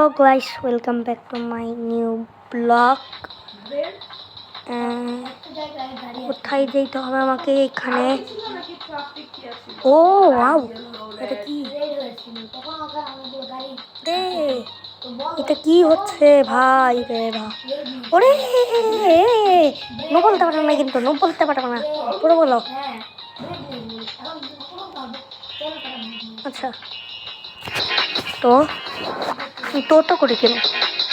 Hello guys, welcome back to my new vlog. কোথায় যেতে হবে আমাকে এখানে? ও ওয়াও, এটা কি রে? এটা কি হচ্ছে ভাই রে? ওরে নো বলতে পারো না, কিন্তু নো বলতে পারো না, পুরো বলো। আচ্ছা, তো তো করি কেন?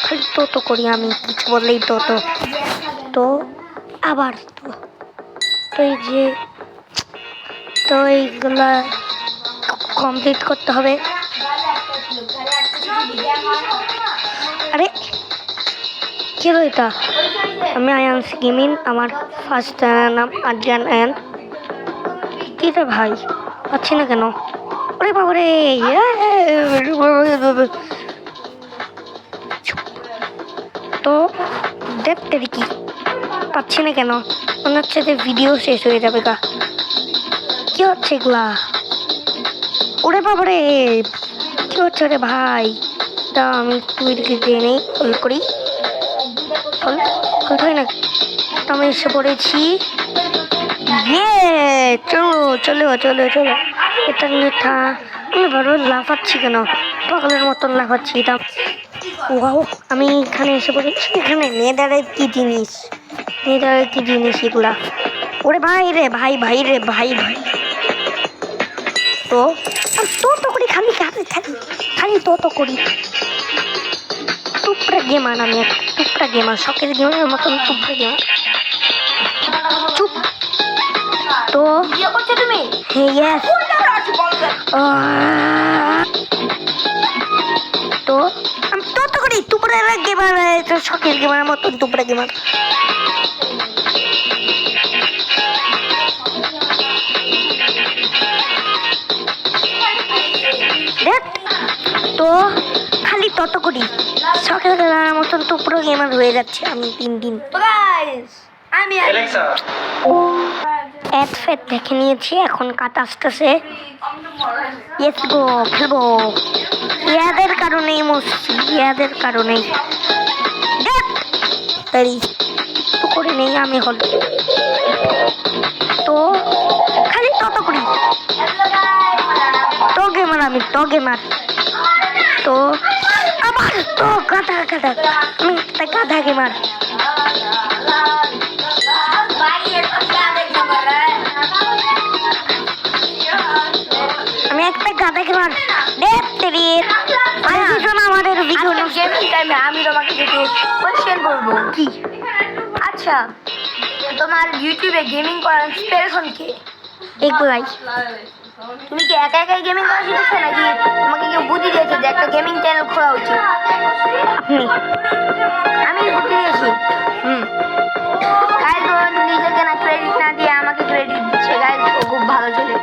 খালি তো করি আমি, কিছু বললেই তো আবার তো এই যে তো এইগুলা কমপ্লিট করতে হবে। আরে কি হলো এটা? আমি আয়ান্স গেমিং, আমার ফার্স্ট নাম আদ্রিয়ান আয়ান। কি রে ভাই, পাচ্ছি না কেন? ওরে বাবারে, তো দেখতে কি পাচ্ছি না কেন? মনে হচ্ছে যে ভিডিও শেষ হয়ে যাবে গা। কি হচ্ছে এগুলা? ওরে বাবারে, কি হচ্ছে রে ভাই? তা আমি তুইকে দিয়ে নেই, হল করি, হল হয় না। তো আমি এসে পড়েছি। চলো এটা নিয়ে আমি বড় লাফাচ্ছি কেন? পাগলের মতন লাফাচ্ছি। তা ওয়াও, আমি এখানে এসে পড়েছি। এখানে নেদারের কি জিনিস এগুলা? ওরে ভাই রে ভাই রে ভাই। তো করি, খালি তো করি। টুকরা গেমার, আমি একটা টুকরা গেমার, শখের গেমারের মতন টুকরা গেমার। চুপ। তো তুমি তো আমি তো করি, টুকরা গেমার, শখের গেমারের মতন টুকরা গেমার। তো খালি তত করি, শখের গেমারের মতন টুকরো গেমার হয়ে যাচ্ছে আমি দিন। আমি অ্যাড ফেট দেখে নিয়েছি, এখন কাটা আসতেছে। ইয়েস গো, খেলবো। ইয়াদের কারণেই মরছি, ইয়াদের কারণেই। তো করে নেই আমি, হল তো খালি তত করি। আমি গেমার। তো আবার তো গাধা আমি একটা গাধা গেমার। আমি একটা গাধা গেমার। আমাদের ভিডিও টাইমে আমি তোমাকে কিছু কোয়েশ্চেন করবো। কি? আচ্ছা, তোমার ইউটিউবে গেমিং করার ইন্সপিরেশন কি? এগুলাই। তুমি কি একাই গেমিং করা শিখেছো, নাকি তোমাকে কেউ বুদ্ধি দিয়েছে যে একটা গেমিং চ্যানেল খোলা উচিত? আমি বুদ্ধি দিয়েছি। গাইজ ও নিজেকে না ক্রেডিট না দিয়ে আমাকে ক্রেডিট দিচ্ছে। গাইজ ও খুব ভালো ছেলে।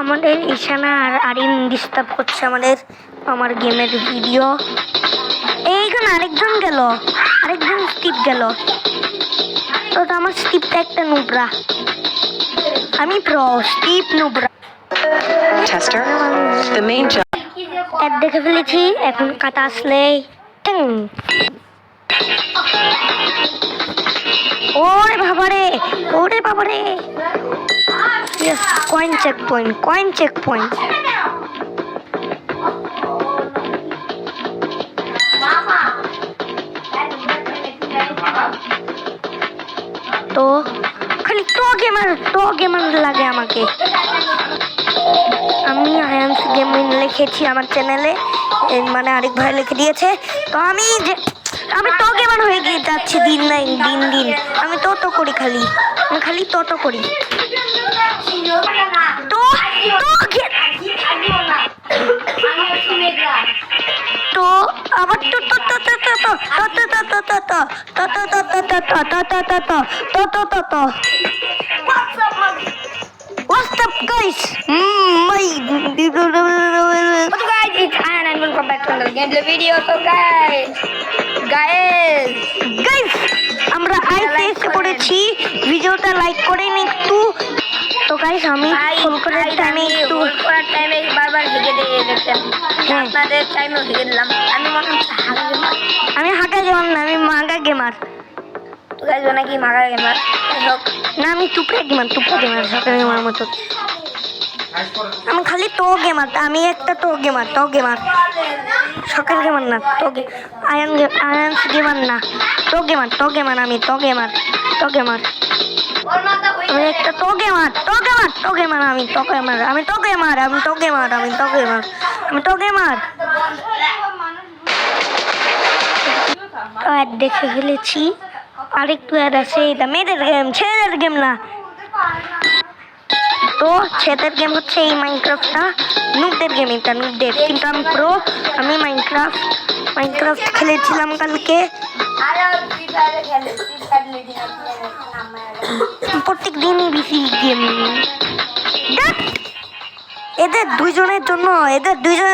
আমাদের ঈশানা আর আরিন ডিস্টার্ব করছে আমার গেমের ভিডিও। এইখানে আরেকজন স্টিপ গেল। তো আমার স্টিপটা একটা নুবরা, আমি প্রো স্টিপ নুবরা। অ্যাড দেখে ফেলেছি, এখন কাটা আসলে ওরে বাবারে। Coin check point. তো খালি তো গেমার লাগে আমাকে। আমি আয়ান্স গেমিং লিখেছি আমার চ্যানেলে, মানে আরেক ভাই লিখে দিয়েছে। তো আমি তো গেমার হয়ে গিয়ে যাচ্ছি দিন। আমি তো করি, খালি তো করি। তো আবার What's up guys? It's Ayan and welcome back to another gameplay video. So guys, আমরা আইসে এসে পড়েছি। ভিডিওটা লাইক করেন একটু, তো গাইস আমি ফোন করার টাইমে একটু করার টাইমে বারবার হেগে দিয়ে দেখছেন হ্যাঁ। আপনাদের টাইমেও হেগে দিলাম আমি মনে হচ্ছে হাগা গেমার আমি হাঁকা গেমার না, আমি মাগা গেমার। তো গাইজ নাকি মাগা গেমার হোক না আমি টুকরা গেমার সকাল গেমার মতো। আমি খালি তো গেমার, আমি একটা তো গেমার সকাল গেমার না, আয়ান গেমার না, তো গেমার আমি আমি একটা তো গেমার অ্যাড দেখে ফেলেছি। আরেকটু অ্যাড আছে, এটা মেয়েদের গেম, ছেলেদের গেম না। তো ছেলেদের গেম হচ্ছে এই মাইনক্রাফটটা, নুবদের গেম, এটা নুবদের। কিন্তু আমি প্রো, আমি মাইনক্রাফট খেলেছিলাম কালকে। প্রত্যেক দিনই বেশি গেম। এদের দুইজনের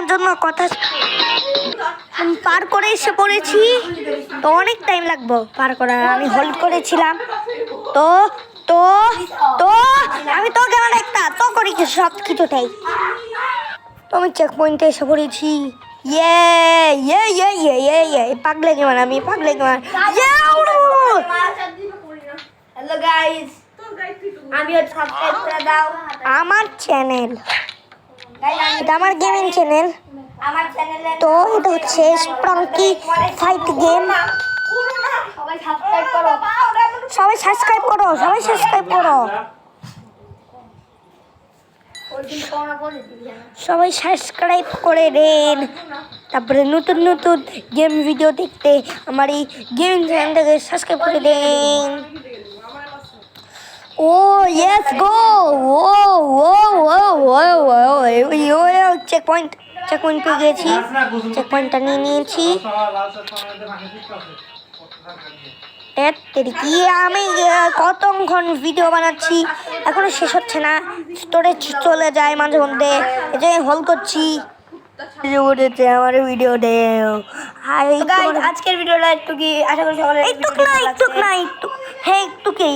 জন্য কথা আমি পার করে এসে পড়েছি, তো অনেক টাইম লাগবে পার করা। আমি হোল্ড করেছিলাম, তো তো তো আমি তো কেন একটা তো করি সব কিছুটাই। তো আমি চেক পয়েন্টে এসে পড়েছি। পাগলে গেমান, আমি পাগলে গেমান। হ্যালো গাইস আমিও সাবস্ক্রাইব করে দাও আমার চ্যানেল, এটা আমার গেমিং চ্যানেল। আমার চ্যানেলে তো এটা হচ্ছে স্প্রাঙ্কি ফাইট গেম। সবাই সাবস্ক্রাইব করো সবাই সাবস্ক্রাইব করো সবাই সাবস্ক্রাইব করে দেন। তারপরে নতুন গেম ভিডিও দেখতে আমার এই গেমিং চ্যানেলটাকে সাবস্ক্রাইব করে দেন। ও ইয়েস গো, চেক পয়েন্ট পেয়ে গেছি, চেক পয়েন্টটা নিয়ে নিয়েছি। কি আমি কতক্ষণ ভিডিও বানাচ্ছি, এখনো শেষ হচ্ছে না, স্টোরেজ চলে যায় মাঝে মধ্যে, এই যে হল করছি। আমার ভিডিও দেও আজকের ভিডিওটা একটু কি আশা করি সবাই একটু কি